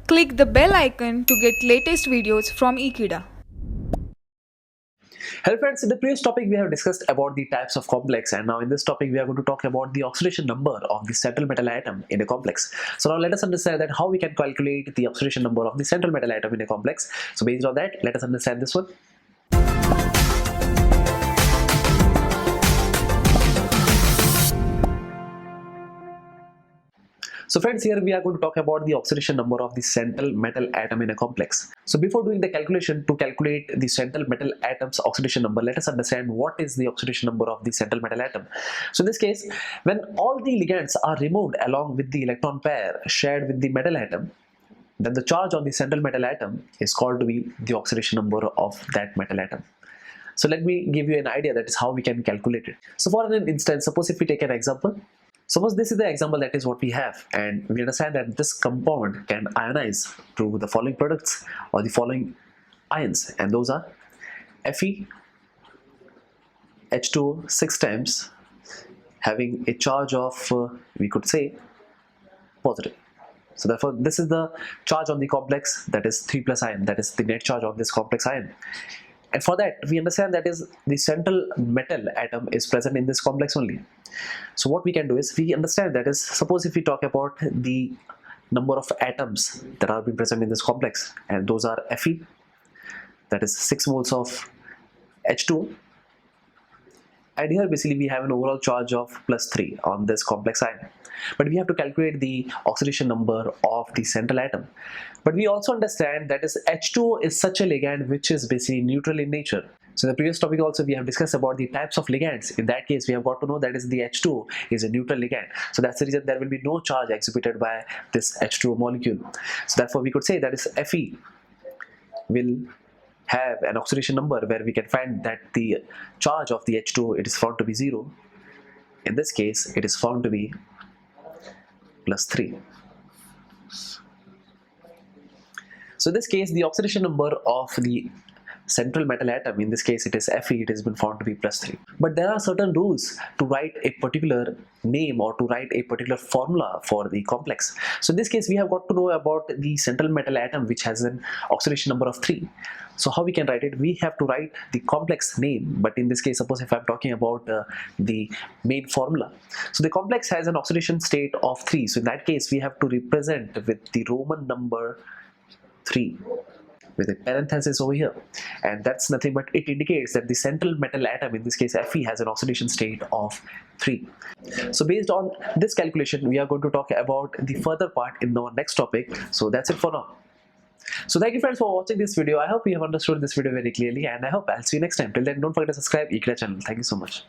Click the bell icon to get latest videos from Ekeeda. Hello friends, in the previous topic we have discussed about the types of complex, and now in this topic we are going to talk about the oxidation number of the central metal atom in a complex. So now let us understand that how we can calculate the oxidation number of the central metal atom in a complex. So based on that, let us understand this one. So friends, here we are going to talk about the oxidation number of the central metal atom in a complex. So before doing the calculation to calculate the central metal atom's oxidation number, let us understand what is the oxidation number of the central metal atom. So in this case, when all the ligands are removed along with the electron pair shared with the metal atom, then the charge on the central metal atom is called to be the oxidation number of that metal atom. So let me give you an idea, that is how we can calculate it. So for an instance, suppose if we take an example. Suppose this is the example, that is what we have, and we understand that this compound can ionize to the following products or the following ions, and those are Fe, H2O 6 times, having a charge of we could say positive. So therefore this is the charge on the complex, that is 3 plus ion, that is the net charge of this complex ion. And for that we understand that is the central metal atom is present in this complex only. So what we can do is we understand that is, suppose if we talk about the number of atoms that are being present in this complex, and those are Fe, that is 6 moles of H2O, and here basically we have an overall charge of +3 on this complex ion. But we have to calculate the oxidation number of the central atom. But we also understand that is H2O is such a ligand which is basically neutral in nature. So in the previous topic also we have discussed about the types of ligands. In that case we have got to know that is the H2O is a neutral ligand. So that's the reason there will be no charge exhibited by this H2O molecule. So therefore we could say that is Fe will have an oxidation number where we can find that the charge of the H2O, it is found to be 0. In this case it is found to be +3. So in this case the oxidation number of the central metal atom, in this case it is Fe, it has been found to be +3. But there are certain rules to write a particular name or to write a particular formula for the complex. So in this case we have got to know about the central metal atom which has an oxidation number of 3. So how we can write it? We have to write the complex name, but in this case suppose if I'm talking about the main formula. So the complex has an oxidation state of 3. So in that case we have to represent with the Roman number 3 with a parenthesis over here, and that's nothing but it indicates that the central metal atom, in this case Fe, has an oxidation state of 3. So based on this calculation we are going to talk about the further part in our next topic. So that's it for now. So thank you friends for watching this video. I hope you have understood this video very clearly, and I hope I'll see you next time. Till then, don't forget to subscribe Ekeeda channel. Thank you so much.